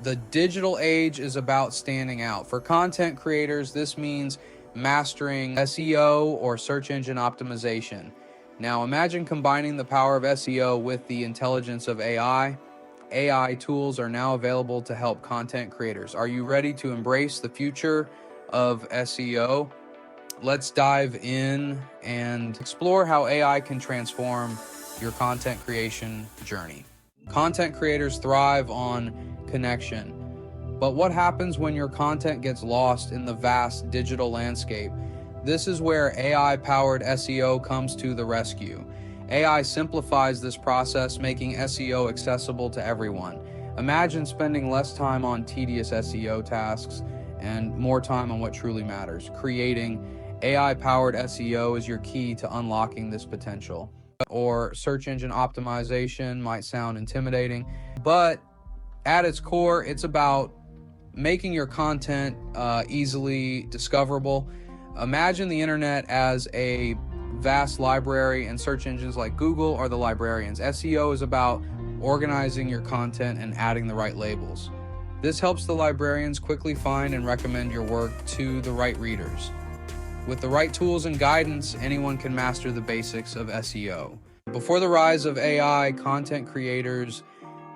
The digital age is about standing out. For content creators, this means mastering SEO or search engine optimization. Now imagine combining the power of SEO with the intelligence of AI. AI tools are now available to help content creators. Are you ready to embrace the future of SEO? Let's dive in and explore how AI can transform your content creation journey. Content creators thrive on connection. But what happens when your content gets lost in the vast digital landscape? This is where AI-powered SEO comes to the rescue. AI simplifies this process, making SEO accessible to everyone. Imagine spending less time on tedious SEO tasks and more time on what truly matters. Creating AI-powered SEO is your key to unlocking this potential. Or search engine optimization might sound intimidating, but at its core, it's about making your content easily discoverable. Imagine the internet as a vast library, and search engines like Google are the librarians. SEO is about organizing your content and adding the right labels. This helps the librarians quickly find and recommend your work to the right readers. With the right tools and guidance, anyone can master the basics of SEO. Before the rise of AI, content creators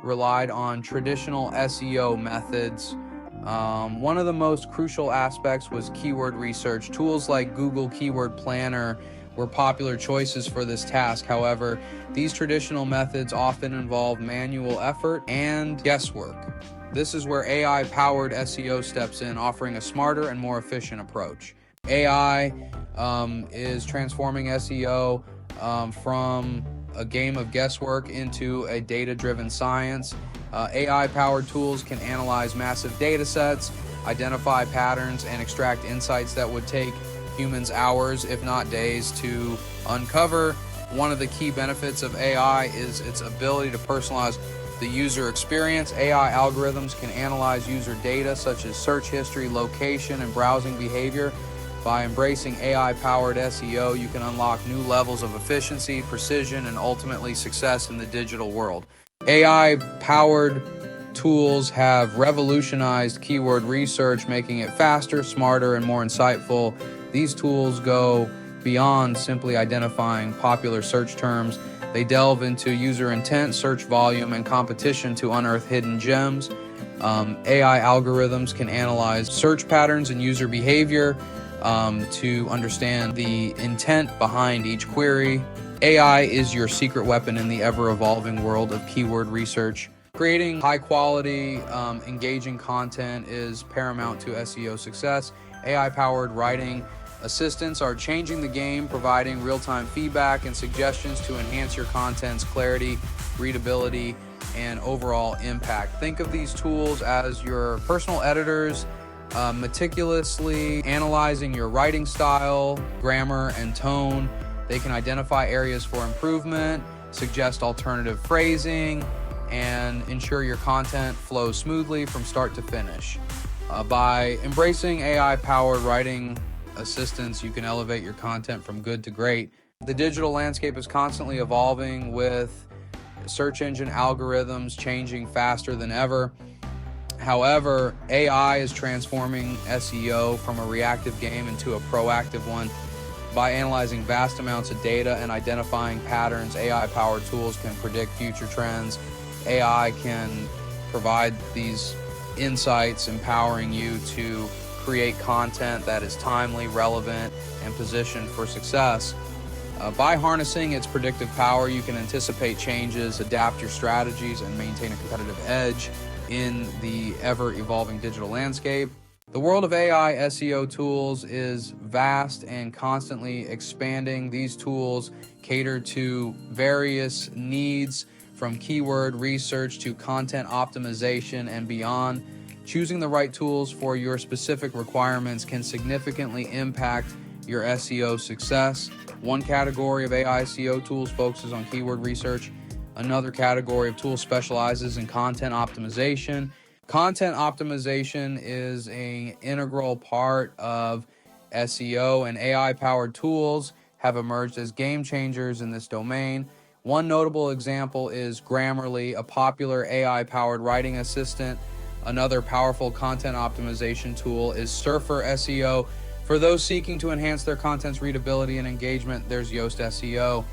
relied on traditional SEO methods. One of the most crucial aspects was keyword research. Tools like Google Keyword Planner were popular choices for this task. However, these traditional methods often involve manual effort and guesswork. This is where AI-powered SEO steps in, offering a smarter and more efficient approach. AI is transforming SEO from a game of guesswork into a data-driven science. AI-powered tools can analyze massive data sets, identify patterns, and extract insights that would take humans hours, if not days, to uncover. One of the key benefits of AI is its ability to personalize the user experience. AI algorithms can analyze user data such as search history, location, and browsing behavior. By embracing AI-powered SEO, you can unlock new levels of efficiency, precision, and ultimately success in the digital world. AI-powered tools have revolutionized keyword research, making it faster, smarter, and more insightful. These tools go beyond simply identifying popular search terms. They delve into user intent, search volume, and competition to unearth hidden gems. AI algorithms can analyze search patterns and user behavior to understand the intent behind each query. AI is your secret weapon in the ever-evolving world of keyword research. Creating high-quality, engaging content is paramount to SEO success. AI-powered writing assistants are changing the game, providing real-time feedback and suggestions to enhance your content's clarity, readability, and overall impact. Think of these tools as your personal editors, meticulously analyzing your writing style, grammar, and tone. They can identify areas for improvement, suggest alternative phrasing, and ensure your content flows smoothly from start to finish. By embracing AI-powered writing assistants, you can elevate your content from good to great. The digital landscape is constantly evolving, with search engine algorithms changing faster than ever. However, AI is transforming SEO from a reactive game into a proactive one. By analyzing vast amounts of data and identifying patterns, AI-powered tools can predict future trends. AI can provide these insights, empowering you to create content that is timely, relevant, and positioned for success. By harnessing its predictive power, you can anticipate changes, adapt your strategies, and maintain a competitive edge in the ever-evolving digital landscape. The world of AI SEO tools is vast and constantly expanding. These tools cater to various needs, from keyword research to content optimization and beyond. Choosing the right tools for your specific requirements can significantly impact your SEO success. One category of AI SEO tools focuses on keyword research. Another category of tools specializes in content optimization. Content optimization is an integral part of SEO, and AI-powered tools have emerged as game changers in this domain. One notable example is Grammarly, a popular AI-powered writing assistant Another powerful content optimization tool is Surfer SEO. For those seeking to enhance their content's readability and engagement, there's Yoast SEO.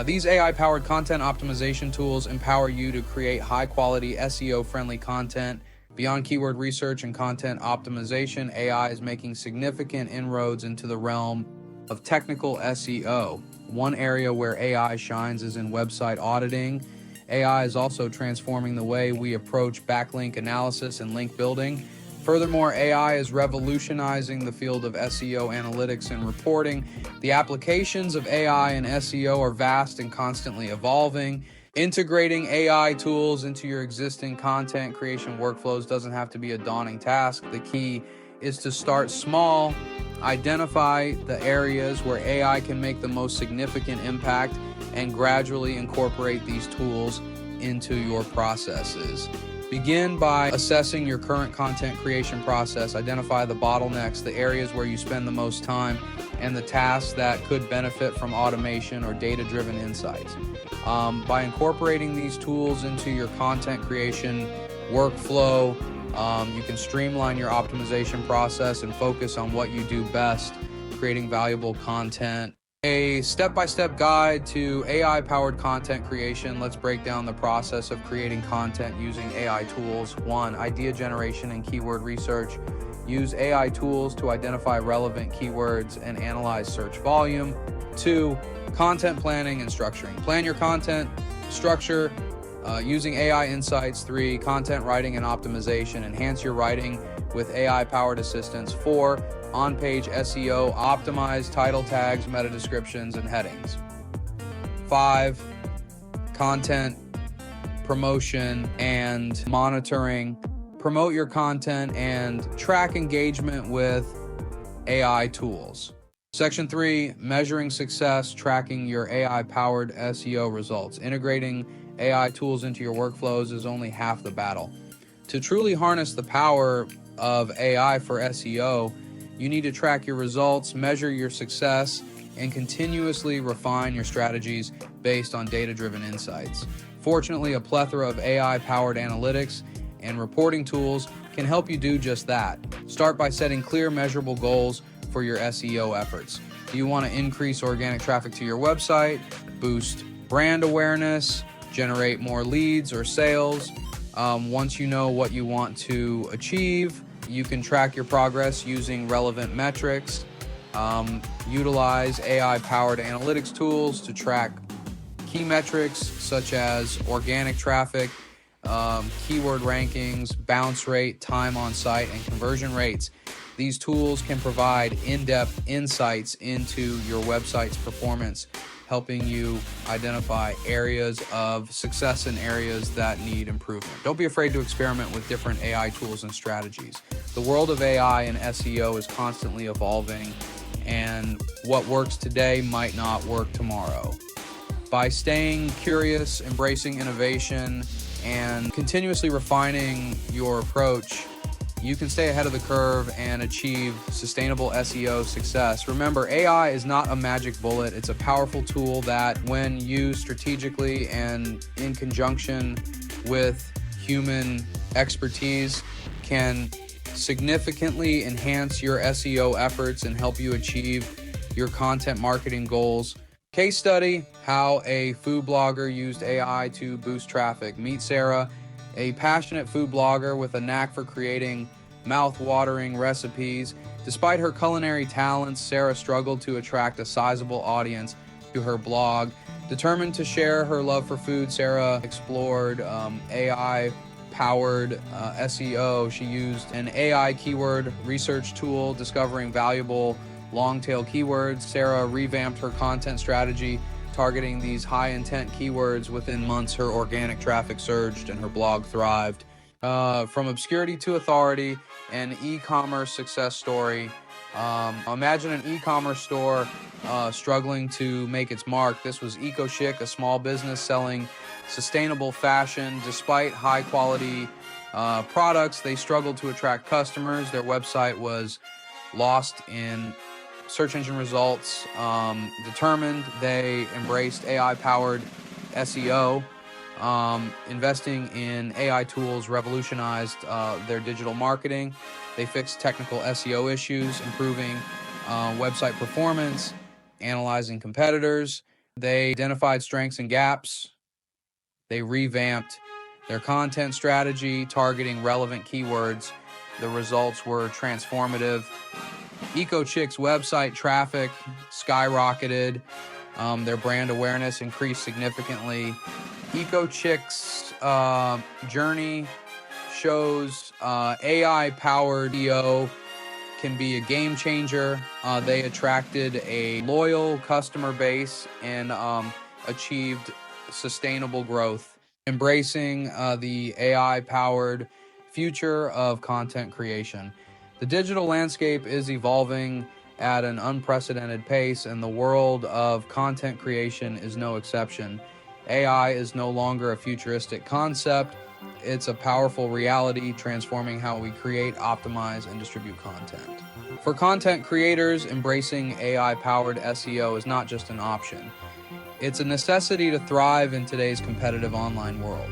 These AI-powered content optimization tools empower you to create high-quality SEO-friendly content. Beyond keyword research and content optimization, AI is making significant inroads into the realm of technical SEO. One area where AI shines is in website auditing. AI is also transforming the way we approach backlink analysis and link building. Furthermore, AI is revolutionizing the field of SEO analytics and reporting. The applications of AI and SEO are vast and constantly evolving. Integrating AI tools into your existing content creation workflows doesn't have to be a daunting task. The key is to start small, identify the areas where AI can make the most significant impact, and gradually incorporate these tools into your processes. Begin by assessing your current content creation process. Identify the bottlenecks, the areas where you spend the most time, and the tasks that could benefit from automation or data-driven insights. By incorporating these tools into your content creation workflow, you can streamline your optimization process and focus on what you do best, creating valuable content. A step-by-step guide to AI-powered content creation. Let's break down the process of creating content using AI tools. 1. Idea generation and keyword research. Use AI tools to identify relevant keywords and analyze search volume. 2. Content planning and structuring. Plan your content structure using AI insights. 3. Content writing and optimization. Enhance your writing with AI-powered assistance. 4. On-page SEO. Optimize title tags, meta descriptions, and headings. 5. Content promotion and monitoring. Promote your content and track engagement with AI tools. Section 3, measuring success, tracking your AI-powered SEO results. Integrating AI tools into your workflows is only half the battle. To truly harness the power of AI for SEO, you need to track your results, measure your success, and continuously refine your strategies based on data-driven insights. Fortunately, a plethora of AI-powered analytics and reporting tools can help you do just that. Start by setting clear, measurable goals for your SEO efforts. Do you want to increase organic traffic to your website, boost brand awareness, generate more leads or sales? Once you know what you want to achieve, you can track your progress using relevant metrics. Utilize AI-powered analytics tools to track key metrics such as organic traffic, keyword rankings, bounce rate, time on site, and conversion rates. These tools can provide in-depth insights into your website's performance, helping you identify areas of success and areas that need improvement. Don't be afraid to experiment with different AI tools and strategies. The world of AI and SEO is constantly evolving, and what works today might not work tomorrow. By staying curious, embracing innovation, and continuously refining your approach, you can stay ahead of the curve and achieve sustainable SEO success. Remember, AI is not a magic bullet. It's a powerful tool that, when used strategically and in conjunction with human expertise, can significantly enhance your SEO efforts and help you achieve your content marketing goals. Case study: how a food blogger used AI to boost traffic. Meet Sarah, a passionate food blogger with a knack for creating mouth-watering recipes. Despite her culinary talents, Sarah struggled to attract a sizable audience to her blog. Determined to share her love for food, Sarah explored AI-powered SEO. She used an AI keyword research tool, discovering valuable long-tail keywords. Sarah revamped her content strategy, targeting these high-intent keywords. Within months, her organic traffic surged and her blog thrived. From obscurity to authority, an e-commerce success story. Imagine an e-commerce store struggling to make its mark. This was EcoChic, a small business selling sustainable fashion. Despite high-quality products, they struggled to attract customers. Their website was lost in search engine results. Determined, they embraced AI-powered SEO. Investing in AI tools revolutionized their digital marketing. They fixed technical SEO issues, improving website performance, analyzing competitors. They identified strengths and gaps. They revamped their content strategy, targeting relevant keywords. The results were transformative. EcoChick's website traffic skyrocketed. Their brand awareness increased significantly. EcoChick's journey shows AI-powered SEO can be a game changer. They attracted a loyal customer base and achieved sustainable growth, embracing the AI-powered future of content creation. The digital landscape is evolving at an unprecedented pace, and the world of content creation is no exception. AI is no longer a futuristic concept. It's a powerful reality, transforming how we create, optimize, and distribute content. For content creators, embracing AI-powered SEO is not just an option. It's a necessity to thrive in today's competitive online world.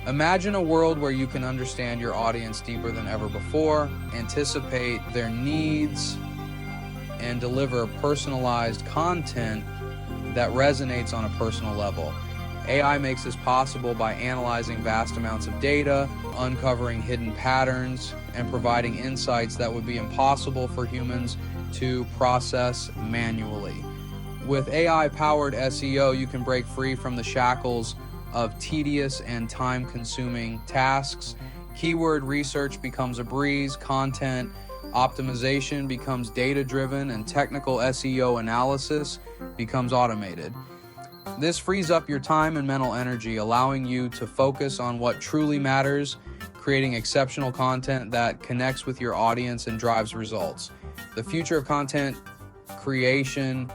Imagine a world where you can understand your audience deeper than ever before, anticipate their needs, and deliver personalized content that resonates on a personal level. AI makes this possible by analyzing vast amounts of data, uncovering hidden patterns, and providing insights that would be impossible for humans to process manually. With AI-powered SEO, you can break free from the shackles of tedious and time-consuming tasks. Keyword research becomes a breeze, content optimization becomes data-driven, and technical SEO analysis becomes automated. This frees up your time and mental energy, allowing you to focus on what truly matters, creating exceptional content that connects with your audience and drives results. The future of content creation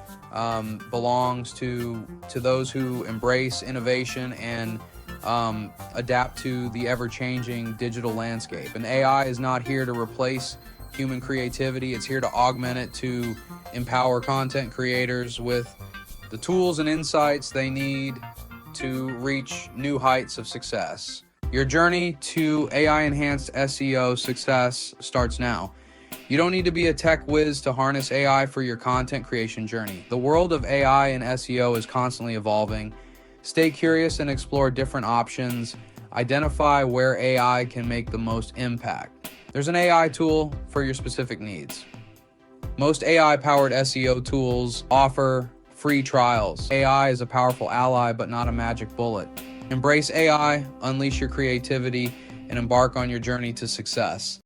belongs to those who embrace innovation and adapt to the ever-changing digital landscape. And AI is not here to replace human creativity. It's here to augment it, to empower content creators with the tools and insights they need to reach new heights of success. Your journey to AI-enhanced SEO success starts now. You don't need to be a tech whiz to harness AI for your content creation journey. The world of AI and SEO is constantly evolving. Stay curious and explore different options. Identify where AI can make the most impact. There's an AI tool for your specific needs. Most AI-powered SEO tools offer free trials. AI is a powerful ally, but not a magic bullet. Embrace AI, unleash your creativity, and embark on your journey to success.